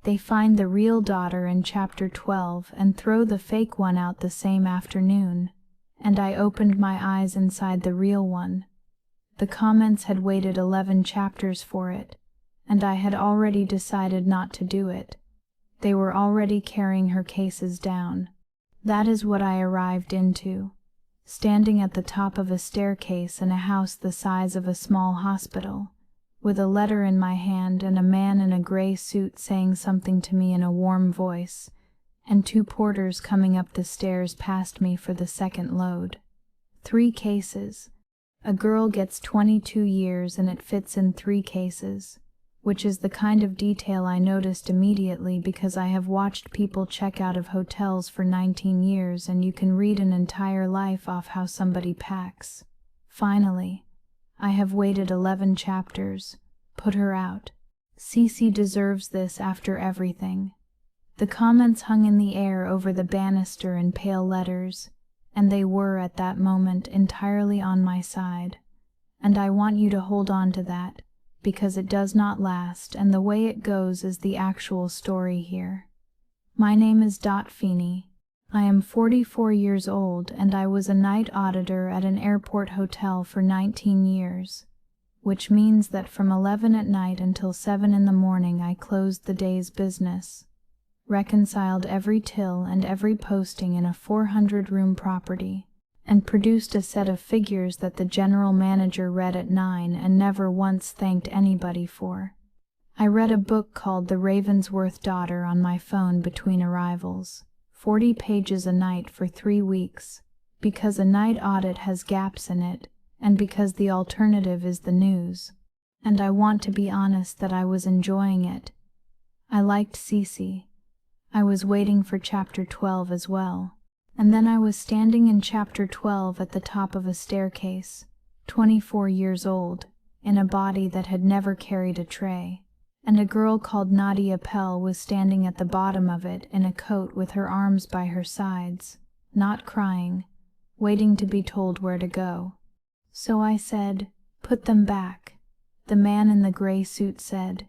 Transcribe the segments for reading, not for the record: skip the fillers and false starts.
They find the real daughter in chapter 12 and throw the fake one out the same afternoon, and I opened my eyes inside the real one. The comments had waited 11 chapters for it, and I had already decided not to do it. They were already carrying her cases down. That is what I arrived into, standing at the top of a staircase in a house the size of a small hospital, with a letter in my hand and a man in a gray suit saying something to me in a warm voice, and 2 porters coming up the stairs past me for the second load. 3 cases. A girl gets 22 years and it fits in 3 cases, which is the kind of detail I noticed immediately because I have watched people check out of hotels for 19 years and you can read an entire life off how somebody packs. Finally, I have waited 11 chapters. Put her out. Cece deserves this after everything. The comments hung in the air over the banister in pale letters, and they were at that moment entirely on my side. And I want you to hold on to that, because it does not last, and the way it goes is the actual story here. My name is Feeney. I am 44 years old, and I was a night auditor at an airport hotel for 19 years, which means that from 11 at night until 7 in the morning I closed the day's business, reconciled every till and every posting in a 400-room property, and produced a set of figures that the general manager read at 9 and never once thanked anybody for. I read a book called The Ravensworth Daughter on my phone between arrivals, 40 pages a night for 3 weeks, because a night audit has gaps in it, and because the alternative is the news. And I want to be honest that I was enjoying it. I liked Cece. I was waiting for chapter 12 as well. And then I was standing in chapter 12 at the top of a staircase, 24 years old, in a body that had never carried a tray. And a girl called Nadia Pell was standing at the bottom of it in a coat with her arms by her sides, not crying, waiting to be told where to go. So I said, "Put them back." The man in the gray suit said,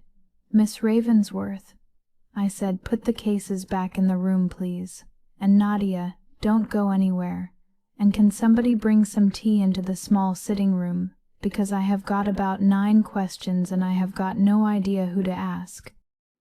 "Miss Ravensworth." I said, "Put the cases back in the room, please. And Nadia, don't go anywhere. And can somebody bring some tea into the small sitting room, because I have got about 9 questions and I have got no idea who to ask."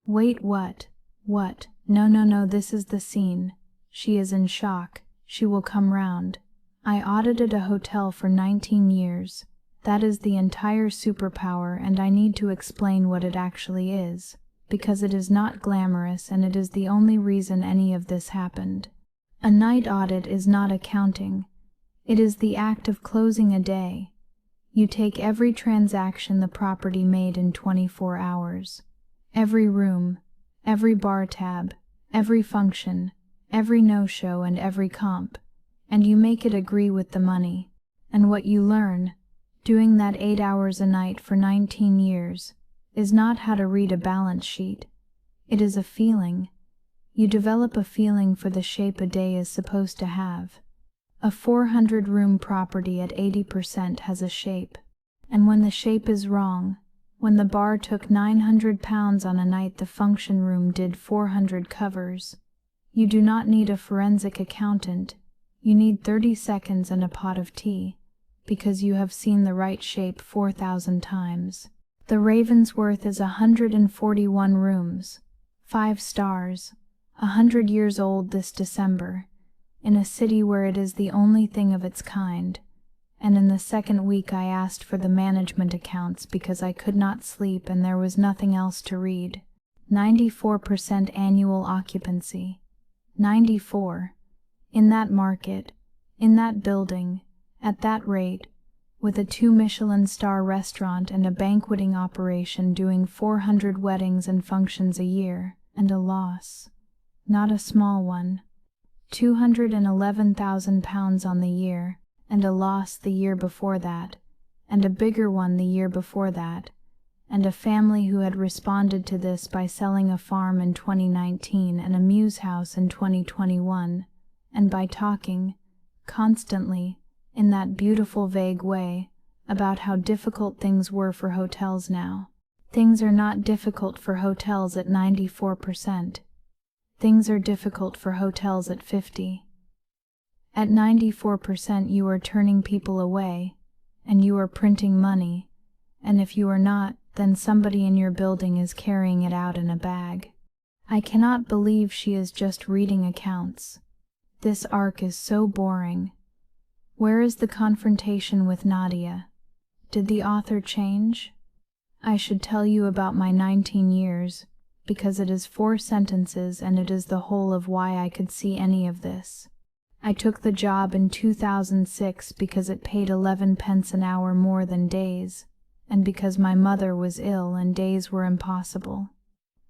"Wait, what? What? No, this is the scene. She is in shock. She will come round. I audited a hotel for 19 years. That is the entire superpower, and I need to explain what it actually is, because it is not glamorous and it is the only reason any of this happened. A night audit is not accounting. It is the act of closing a day. You take every transaction the property made in 24 hours, every room, every bar tab, every function, every no-show and every comp, and you make it agree with the money. And what you learn, doing that 8 hours a night for 19 years, is not how to read a balance sheet. It is a feeling. You develop a feeling for the shape a day is supposed to have. A 400-room property at 80% has a shape. And when the shape is wrong, when the bar took 900 pounds on a night the function room did 400 covers, you do not need a forensic accountant. You need 30 seconds and a pot of tea, because you have seen the right shape 4,000 times. The Ravensworth is 141 rooms, 5 stars, 100 years old this December, in a city where it is the only thing of its kind, and in the second week I asked for the management accounts because I could not sleep and there was nothing else to read. 94% annual occupancy. 94. In that market, in that building, at that rate, with a 2 Michelin star restaurant and a banqueting operation doing 400 weddings and functions a year, and a loss. Not a small one. 211,000 pounds on the year, and a loss the year before that, and a bigger one the year before that, and a family who had responded to this by selling a farm in 2019 and a mews house in 2021, and by talking, constantly, in that beautiful vague way, about how difficult things were for hotels now. Things are not difficult for hotels at 94%. Things are difficult for hotels at 50%. At 94% you are turning people away, and you are printing money, and if you are not, then somebody in your building is carrying it out in a bag. I cannot believe she is just reading accounts. This arc is so boring. Where is the confrontation with Nadia? Did the author change? I should tell you about my 19 years, because it is 4 sentences and it is the whole of why I could see any of this. I took the job in 2006 because it paid 11 pence an hour more than days, and because my mother was ill and days were impossible.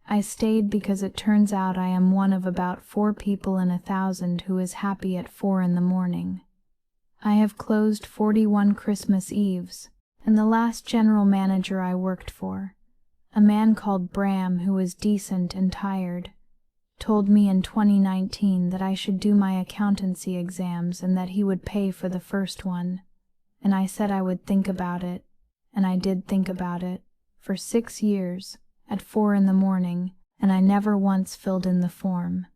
I stayed because it turns out I am one of about 4 people in 1,000 who is happy at 4 in the morning. I have closed 41 Christmas Eves, and the last general manager I worked for, a man called Bram who was decent and tired, told me in 2019 that I should do my accountancy exams and that he would pay for the first one, and I said I would think about it, and I did think about it, for 6 years, at 4 in the morning, and I never once filled in the form.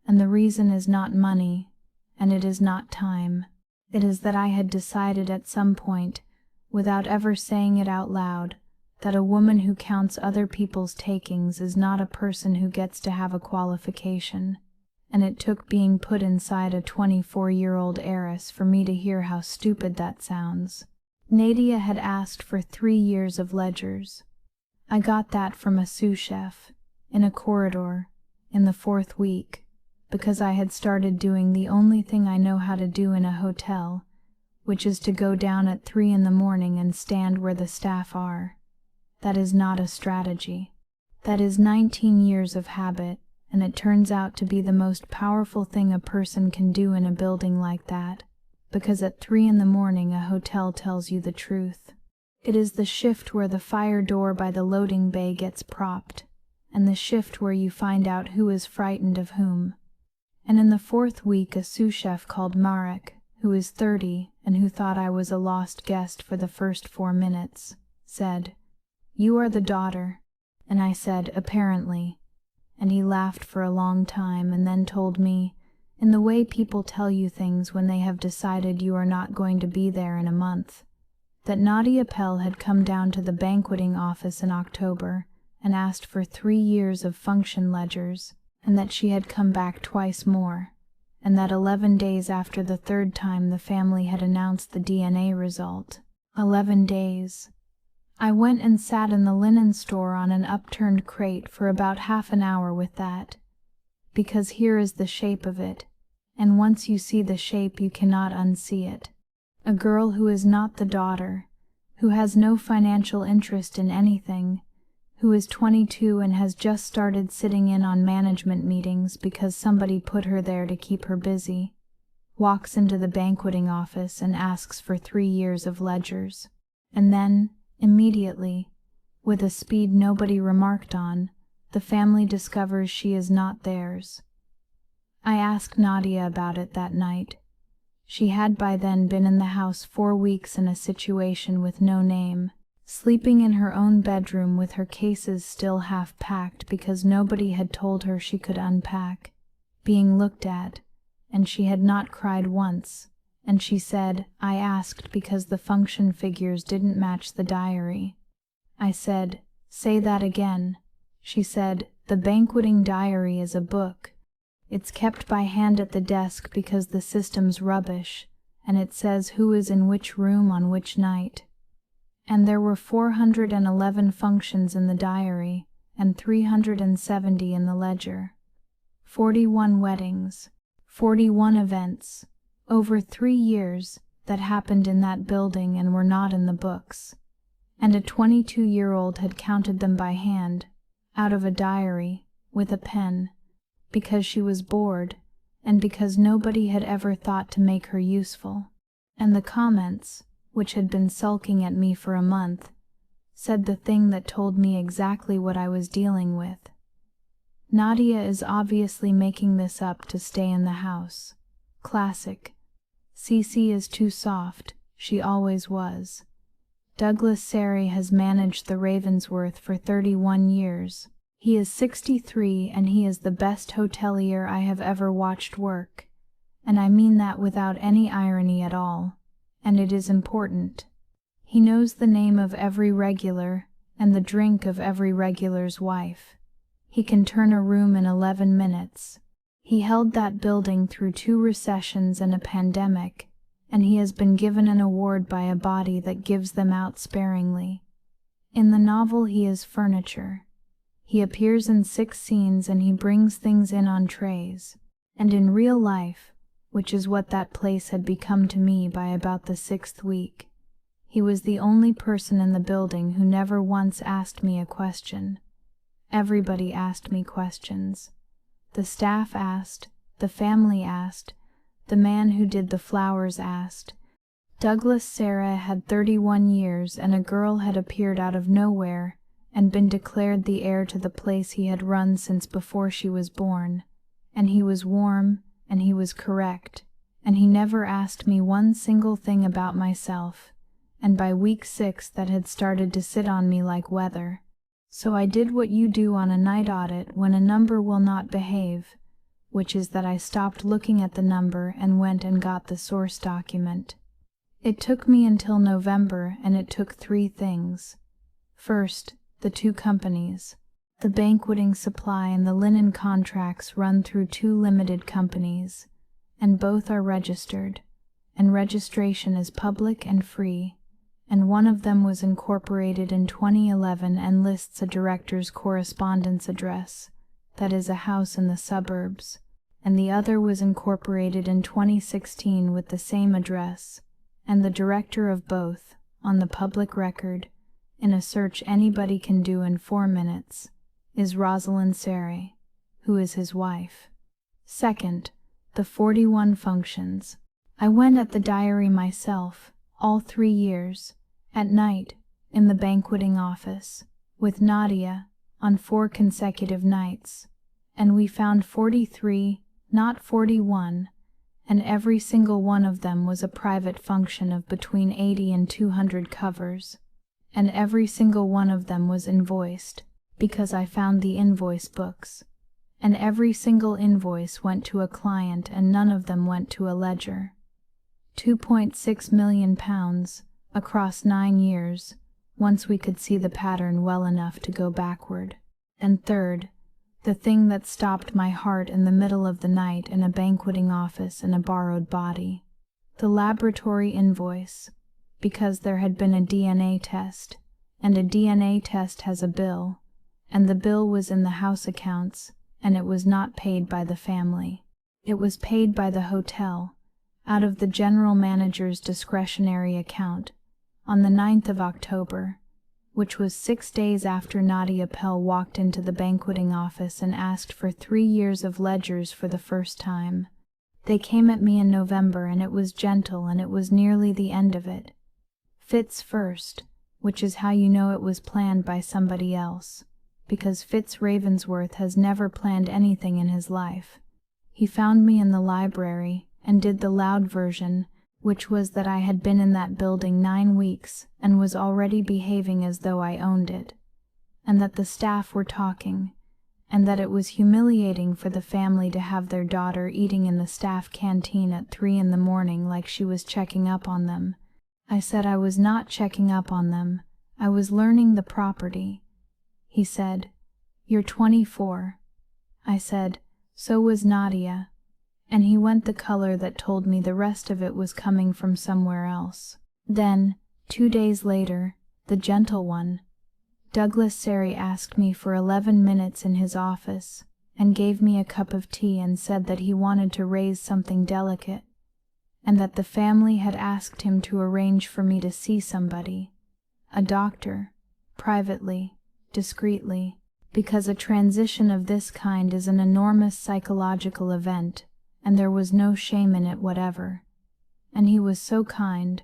And the reason is not money, and it is not time. It is that I had decided at some point, without ever saying it out loud, that a woman who counts other people's takings is not a person who gets to have a qualification, and it took being put inside a 24-year-old heiress for me to hear how stupid that sounds. Nadia had asked for 3 years of ledgers. I got that from a sous chef, in a corridor, in the 4th week, because I had started doing the only thing I know how to do in a hotel, which is to go down at 3 in the morning and stand where the staff are. That is not a strategy. That is 19 years of habit, and it turns out to be the most powerful thing a person can do in a building like that, because at 3 in the morning a hotel tells you the truth. It is the shift where the fire door by the loading bay gets propped, and the shift where you find out who is frightened of whom. And in the 4th week a sous chef called Marek, who is 30 and who thought I was a lost guest for the first 4 minutes, said, "You are the daughter," and I said, "Apparently," and he laughed for a long time and then told me, in the way people tell you things when they have decided you are not going to be there in a month, that Nadia Pell had come down to the banqueting office in October and asked for 3 years of function ledgers, and that she had come back twice more, and that 11 days after the 3rd time the family had announced the DNA result. 11 days. I went and sat in the linen store on an upturned crate for about half an hour with that, because here is the shape of it, and once you see the shape you cannot unsee it. A girl who is not the daughter, who has no financial interest in anything, who is 22 and has just started sitting in on management meetings because somebody put her there to keep her busy, walks into the banqueting office and asks for 3 years of ledgers, and then, immediately, with a speed nobody remarked on, the family discovers she is not theirs. I asked Nadia about it that night. She had by then been in the house 4 weeks in a situation with no name, sleeping in her own bedroom with her cases still half packed because nobody had told her she could unpack, being looked at, and she had not cried once, and she said, "I asked because the function figures didn't match the diary." I said, "Say that again." She said, "The banqueting diary is a book. It's kept by hand at the desk because the system's rubbish, and it says who is in which room on which night." And there were 411 functions in the diary, and 370 in the ledger. 41 weddings, 41 events, over 3 years, that happened in that building and were not in the books. And a 22-year-old had counted them by hand, out of a diary, with a pen, because she was bored, and because nobody had ever thought to make her useful. And the comments, which had been sulking at me for a month, said the thing that told me exactly what I was dealing with. Nadia is obviously making this up to stay in the house. Classic. Cece is too soft, she always was. Douglas Sarre has managed the Ravensworth for 31 years. He is 63 and he is the best hotelier I have ever watched work. And I mean that without any irony at all. And it is important. He knows the name of every regular and the drink of every regular's wife. He can turn a room in 11 minutes. He held that building through 2 recessions and a pandemic, and he has been given an award by a body that gives them out sparingly. In the novel he is furniture. He appears in 6 scenes and he brings things in on trays. And in real life, which is what that place had become to me by about the 6th week, he was the only person in the building who never once asked me a question. Everybody asked me questions. The staff asked, the family asked, the man who did the flowers asked. Douglas Sarre had 31 years and a girl had appeared out of nowhere and been declared the heir to the place he had run since before she was born. And he was warm, and he was correct, and he never asked me one single thing about myself, and by week 6 that had started to sit on me like weather. So I did what you do on a night audit when a number will not behave, which is that I stopped looking at the number and went and got the source document. It took me until November, and it took 3 things. First, the 2 companies. The banqueting supply and the linen contracts run through 2 limited companies, and both are registered, and registration is public and free, and one of them was incorporated in 2011 and lists a director's correspondence address, that is a house in the suburbs, and the other was incorporated in 2016 with the same address, and the director of both, on the public record, in a search anybody can do in 4 minutes, is Rosalind Sarre, who is his wife. Second, the 41 functions. I went at the diary myself, all 3 years, at night, in the banqueting office, with Nadia, on 4 consecutive nights, and we found 43, not 41, and every single one of them was a private function of between 80 and 200 covers, and every single one of them was invoiced, because I found the invoice books, and every single invoice went to a client and none of them went to a ledger. £2.6 million across 9 years, once we could see the pattern well enough to go backward. And third, the thing that stopped my heart in the middle of the night in a banqueting office in a borrowed body, the laboratory invoice, because there had been a DNA test, and a DNA test has a bill, and the bill was in the house accounts, and it was not paid by the family. It was paid by the hotel, out of the general manager's discretionary account, on the 9th of October, which was 6 days after Nadia Pell walked into the banqueting office and asked for 3 years of ledgers for the first time. They came at me in November, and it was gentle, and it was nearly the end of it. Fitz first, which is how you know it was planned by somebody else, because Fitz Ravensworth has never planned anything in his life. He found me in the library and did the loud version, which was that I had been in that building 9 weeks and was already behaving as though I owned it, and that the staff were talking, and that it was humiliating for the family to have their daughter eating in the staff canteen at 3 in the morning like she was checking up on them. I said I was not checking up on them, I was learning the property. He said, "You're 24. I said, "So was Nadia." And he went the color that told me the rest of it was coming from somewhere else. Then, 2 days later, the gentle one, Douglas Sarre asked me for 11 minutes in his office, and gave me a cup of tea and said that he wanted to raise something delicate, and that the family had asked him to arrange for me to see somebody, a doctor, privately, discreetly, because a transition of this kind is an enormous psychological event, and there was no shame in it whatever. And he was so kind.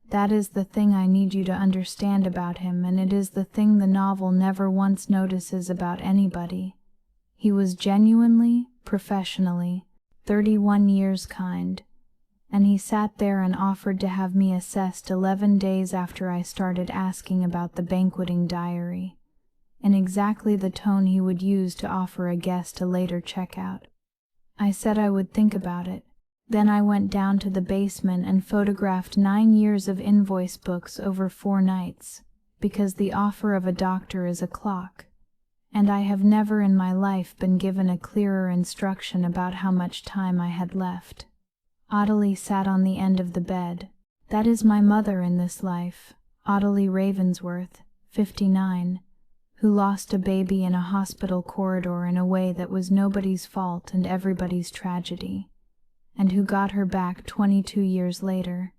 That is the thing I need you to understand about him, and it is the thing the novel never once notices about anybody. He was genuinely, professionally, 31 years kind, and he sat there and offered to have me assessed 11 days after I started asking about the banqueting diary, in exactly the tone he would use to offer a guest a later checkout. I said I would think about it. Then I went down to the basement and photographed 9 years of invoice books over 4 nights, because the offer of a doctor is a clock, and I have never in my life been given a clearer instruction about how much time I had left. Ottilie sat on the end of the bed. That is my mother in this life, Ottilie Ravensworth, 59, who lost a baby in a hospital corridor in a way that was nobody's fault and everybody's tragedy, and who got her back 22 years later,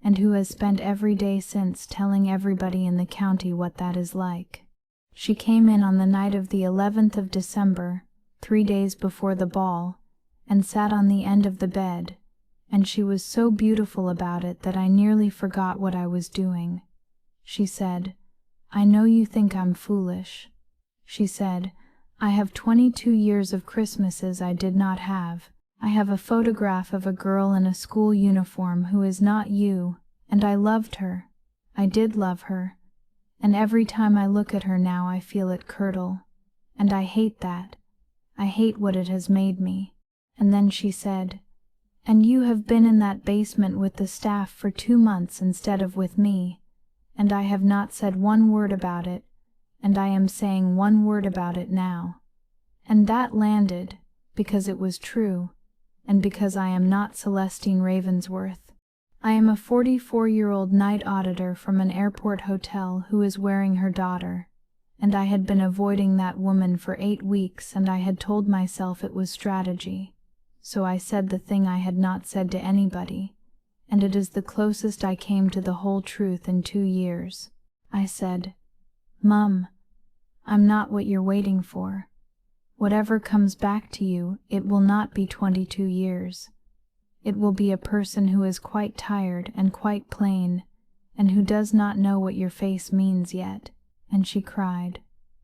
and who has spent every day since telling everybody in the county what that is like. She came in on the night of the 11th of December, 3 days before the ball, and sat on the end of the bed, and she was so beautiful about it that I nearly forgot what I was doing. She said, "I know you think I'm foolish." She said, "I have 22 years of Christmases I did not have. I have a photograph of a girl in a school uniform who is not you, and I loved her. I did love her. And every time I look at her now I feel it curdle. And I hate that. I hate what it has made me." And then she said, "And you have been in that basement with the staff for 2 months instead of with me, and I have not said one word about it, and I am saying one word about it now. And that landed, because it was true, and because I am not Celestine Ravensworth. I am a 44-year-old night auditor from an airport hotel who is wearing her daughter, and I had been avoiding that woman for 8 weeks, and I had told myself it was strategy. So I said the thing I had not said to anybody, and it is the closest I came to the whole truth in 2 years. I said, "Mum, I'm not what you're waiting for. Whatever comes back to you, it will not be 22 years. It will be a person who is quite tired and quite plain, and who does not know what your face means yet." And she cried,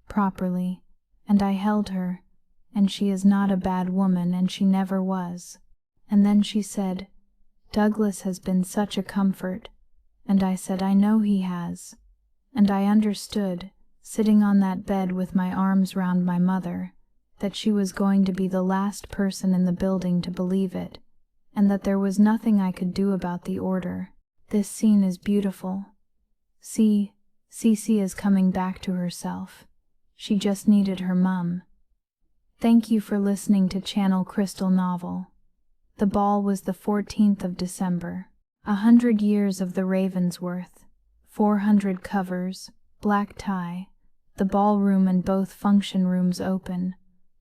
properly, and I held her, and she is not a bad woman, and she never was. And then she said, "Douglas has been such a comfort," and I said, "I know he has." And I understood, sitting on that bed with my arms round my mother, that she was going to be the last person in the building to believe it, and that there was nothing I could do about the order. This scene is beautiful. See, Cece is coming back to herself. She just needed her mum. Thank you for listening to Channel Crystal Novel. The ball was the 14th of December. 100 years of the Ravensworth. 400 covers, black tie, the ballroom and both function rooms open,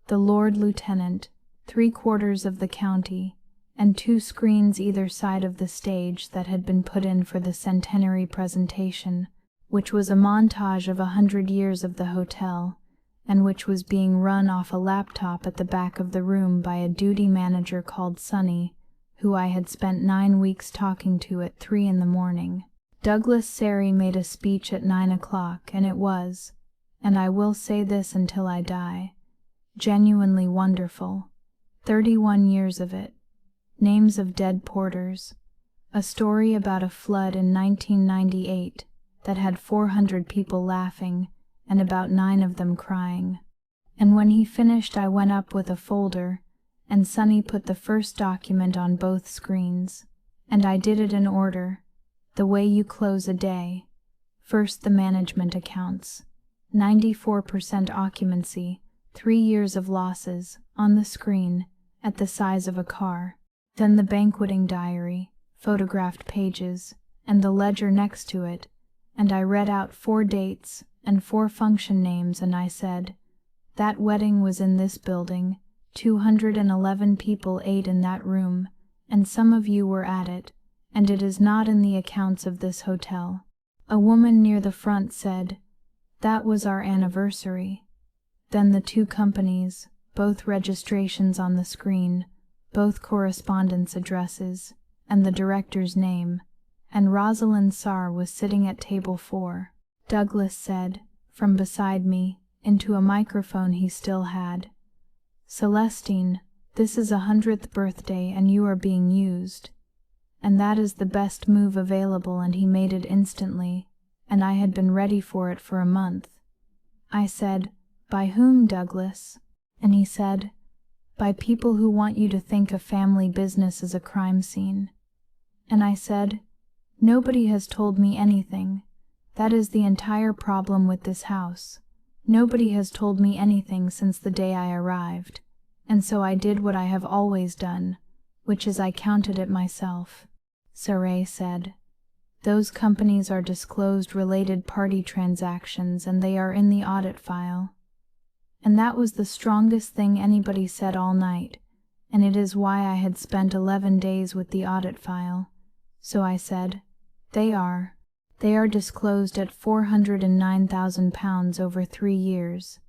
the Lord Lieutenant, 3/4 of the county, and 2 screens either side of the stage that had been put in for the centenary presentation, which was a montage of 100 years of the hotel, and which was being run off a laptop at the back of the room by a duty manager called Sonny, who I had spent 9 weeks talking to at 3 in the morning. Douglas Sarre made a speech at 9 o'clock, and it was, and I will say this until I die, genuinely wonderful. 31 years of it. Names of dead porters. A story about a flood in 1998 that had 400 people laughing, and about 9 of them crying. And when he finished I went up with a folder, and Sonny put the first document on both screens, and I did it in order, the way you close a day. First the management accounts, 94% occupancy, 3 years of losses, on the screen, at the size of a car. Then the banqueting diary, photographed pages, and the ledger next to it, and I read out 4 dates, and 4 function names, and I said, "That wedding was in this building, 211 people ate in that room, and some of you were at it, and it is not in the accounts of this hotel." A woman near the front said, "That was our anniversary." Then the 2 companies, both registrations on the screen, both correspondence addresses, and the director's name, and Rosalind Sarre was sitting at table 4. Douglas said, from beside me, into a microphone he still had, "Celestine, this is a 100th birthday and you are being used. and that is the best move available, and he made it instantly, and I had been ready for it for a month. I said, "By whom, Douglas?" And he said, "By people who want you to think a family business is a crime scene." And I said, "Nobody has told me anything. That is the entire problem with this house. Nobody has told me anything since the day I arrived, and so I did what I have always done, which is I counted it myself." Sarre said, "Those companies are disclosed related party transactions, and they are in the audit file." And that was the strongest thing anybody said all night, and it is why I had spent 11 days with the audit file. So I said, They are disclosed at £409,000 over 3 years.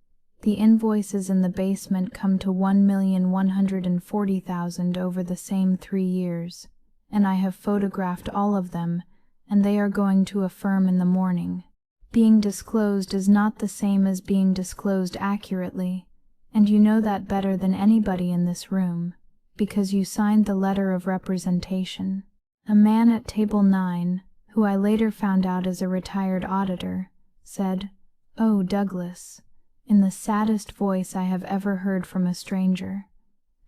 The invoices in the basement come to $1,140,000 over the same 3 years, and I have photographed all of them, and they are going to a firm in the morning. Being disclosed is not the same as being disclosed accurately, and you know that better than anybody in this room, because you signed the letter of representation. A man at table 9, who I later found out is a retired auditor, said, "Oh, Douglas," in the saddest voice I have ever heard from a stranger.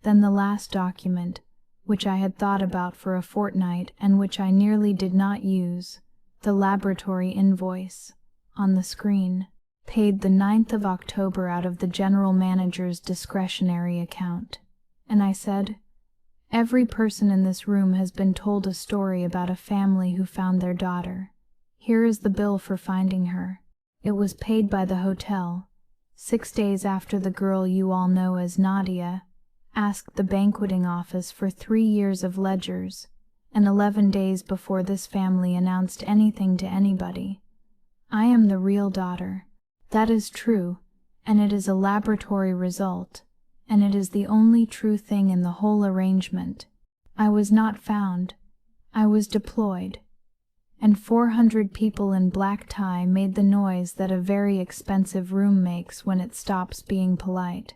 Then the last document, which I had thought about for a fortnight and which I nearly did not use, the laboratory invoice, on the screen, paid the 9th of October out of the general manager's discretionary account. And I said, "Every person in this room has been told a story about a family who found their daughter. Here is the bill for finding her. It was paid by the hotel, 6 days after the girl you all know as Nadia asked the banqueting office for 3 years of ledgers, and 11 days before this family announced anything to anybody. I am the real daughter. That is true, and it is a laboratory result, and it is the only true thing in the whole arrangement. I was not found. I was deployed. And 400 people in black tie made the noise that a very expensive room makes when it stops being polite.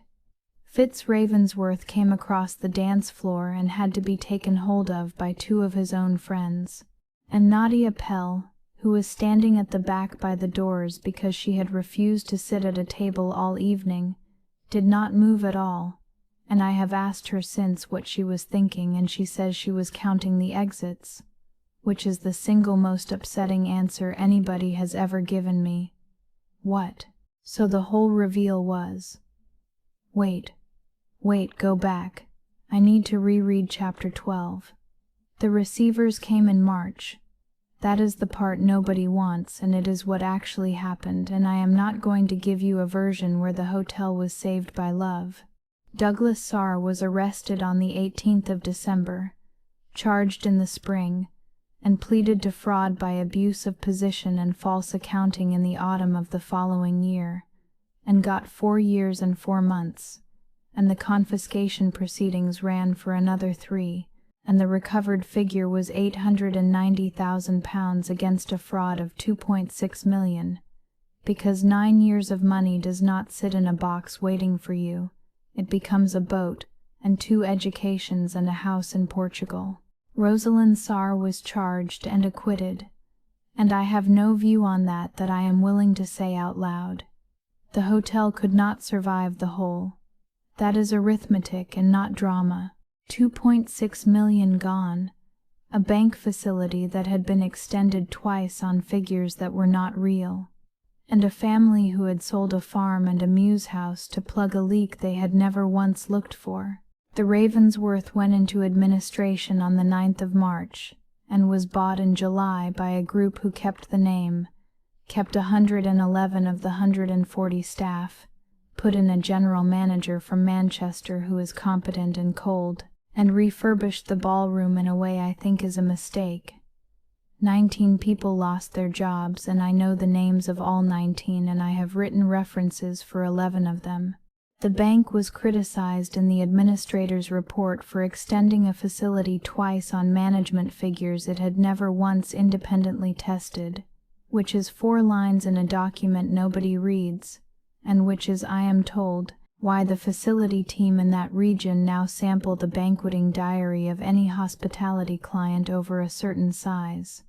Ravensworth came across the dance floor and had to be taken hold of by 2 of his own friends, and Nadia Pell, who was standing at the back by the doors because she had refused to sit at a table all evening, did not move at all, and I have asked her since what she was thinking, and she says she was counting the exits, which is the single most upsetting answer anybody has ever given me. What? So the whole reveal was... Wait, go back. I need to reread chapter 12. The receivers came in March. That is the part nobody wants, and it is what actually happened, and I am not going to give you a version where the hotel was saved by love. Douglas Sarre was arrested on the 18th of December, charged in the spring, and pleaded to fraud by abuse of position and false accounting in the autumn of the following year, and got 4 years and 4 months, and the confiscation proceedings ran for another 3, and the recovered figure was £890,000 against a fraud of £2.6 million, because 9 years of money does not sit in a box waiting for you. It becomes a boat, and 2 educations and a house in Portugal. Rosalind Sarre was charged and acquitted, and I have no view on that I am willing to say out loud. The hotel could not survive the whole. That is arithmetic and not drama. 2.6 million gone. A bank facility that had been extended twice on figures that were not real. And a family who had sold a farm and a mews house to plug a leak they had never once looked for. The Ravensworth went into administration on the 9th of March, and was bought in July by a group who kept the name, kept 111 of the 140 staff, put in a general manager from Manchester who is competent and cold, and refurbished the ballroom in a way I think is a mistake. 19 people lost their jobs, and I know the names of all 19, and I have written references for 11 of them. The bank was criticized in the administrator's report for extending a facility twice on management figures it had never once independently tested, which is 4 lines in a document nobody reads, and which is, I am told, Why the facility team in that region now sample the banqueting diary of any hospitality client over a certain size.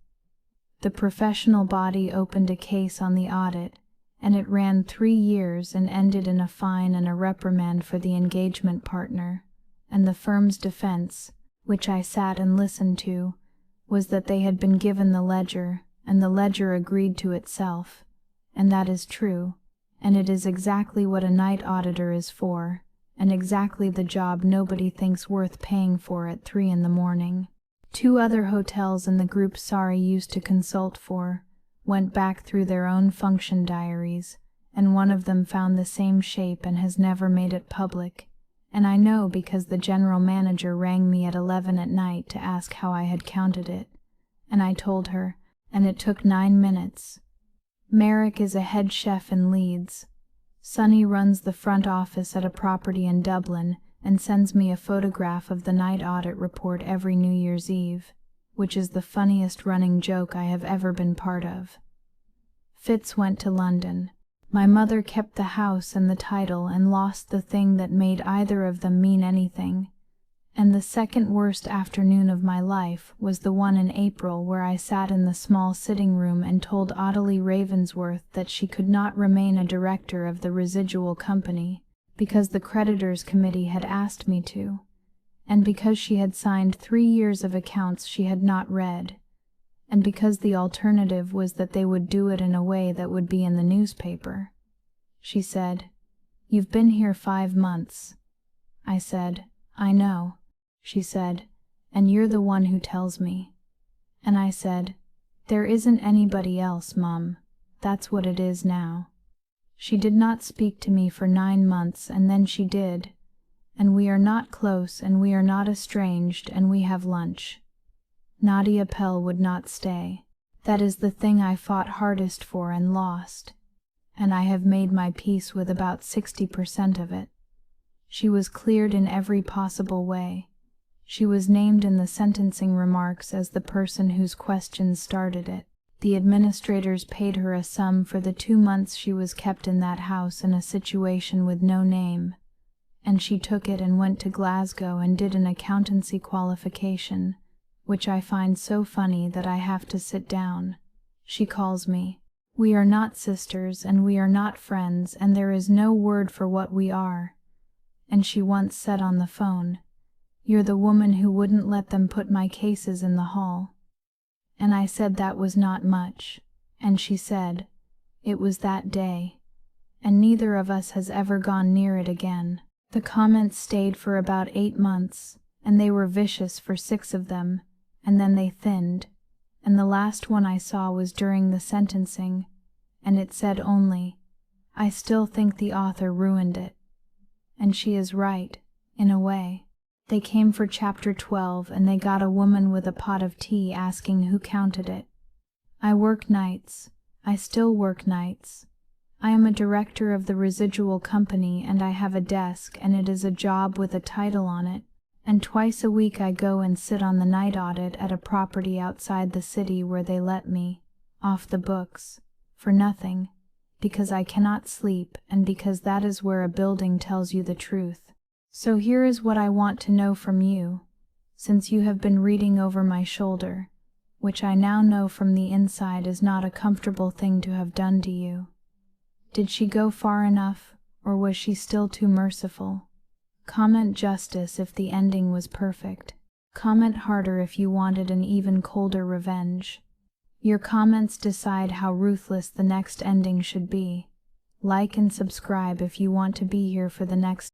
The professional body opened a case on the audit, and it ran 3 years and ended in a fine and a reprimand for the engagement partner, and the firm's defense, which I sat and listened to, was that they had been given the ledger, and the ledger agreed to itself, and that is true, and it is exactly what a night auditor is for, and exactly the job nobody thinks worth paying for at 3 in the morning. 2 other hotels in the group Sarre used to consult for went back through their own function diaries, and one of them found the same shape and has never made it public, and I know because the general manager rang me at 11 at night to ask how I had counted it, and I told her, and it took 9 minutes. Merrick is a head chef in Leeds. Sonny runs the front office at a property in Dublin and sends me a photograph of the night audit report every New Year's Eve, which is the funniest running joke I have ever been part of. Fitz went to London. My mother kept the house and the title and lost the thing that made either of them mean anything. And the second worst afternoon of my life was the one in April where I sat in the small sitting room and told Celestine Ravensworth that she could not remain a director of the residual company because the creditors committee had asked me to, and because she had signed 3 years of accounts she had not read, and because the alternative was that they would do it in a way that would be in the newspaper. She said, "You've been here 5 months." I said, "I know." She said, "And you're the one who tells me." And I said, "There isn't anybody else, Mum. That's what it is now." She did not speak to me for 9 months, and then she did. And we are not close, and we are not estranged, and we have lunch. Nadia Pell would not stay. That is the thing I fought hardest for and lost. And I have made my peace with about 60% of it. She was cleared in every possible way. She was named in the sentencing remarks as the person whose questions started it. The administrators paid her a sum for the 2 months she was kept in that house in a situation with no name, and she took it and went to Glasgow and did an accountancy qualification, which I find so funny that I have to sit down. She calls me. We are not sisters, and we are not friends, and there is no word for what we are. And she once said on the phone, "You're the woman who wouldn't let them put my cases in the hall." And I said that was not much, and she said, "It was that day." And neither of us has ever gone near it again. The comments stayed for about 8 months, and they were vicious for 6 of them, and then they thinned, and the last one I saw was during the sentencing, and it said only, "I still think the author ruined it." And she is right, in a way. They came for chapter 12, and they got a woman with a pot of tea asking who counted it. I work nights. I still work nights. I am a director of the residual company, and I have a desk, and it is a job with a title on it, and twice a week I go and sit on the night audit at a property outside the city where they let me, off the books, for nothing, because I cannot sleep and because that is where a building tells you the truth. So here is what I want to know from you, since you have been reading over my shoulder, which I now know from the inside is not a comfortable thing to have done to you. Did she go far enough, or was she still too merciful? Comment justice if the ending was perfect. Comment harder if you wanted an even colder revenge. Your comments decide how ruthless the next ending should be. Like and subscribe if you want to be here for the next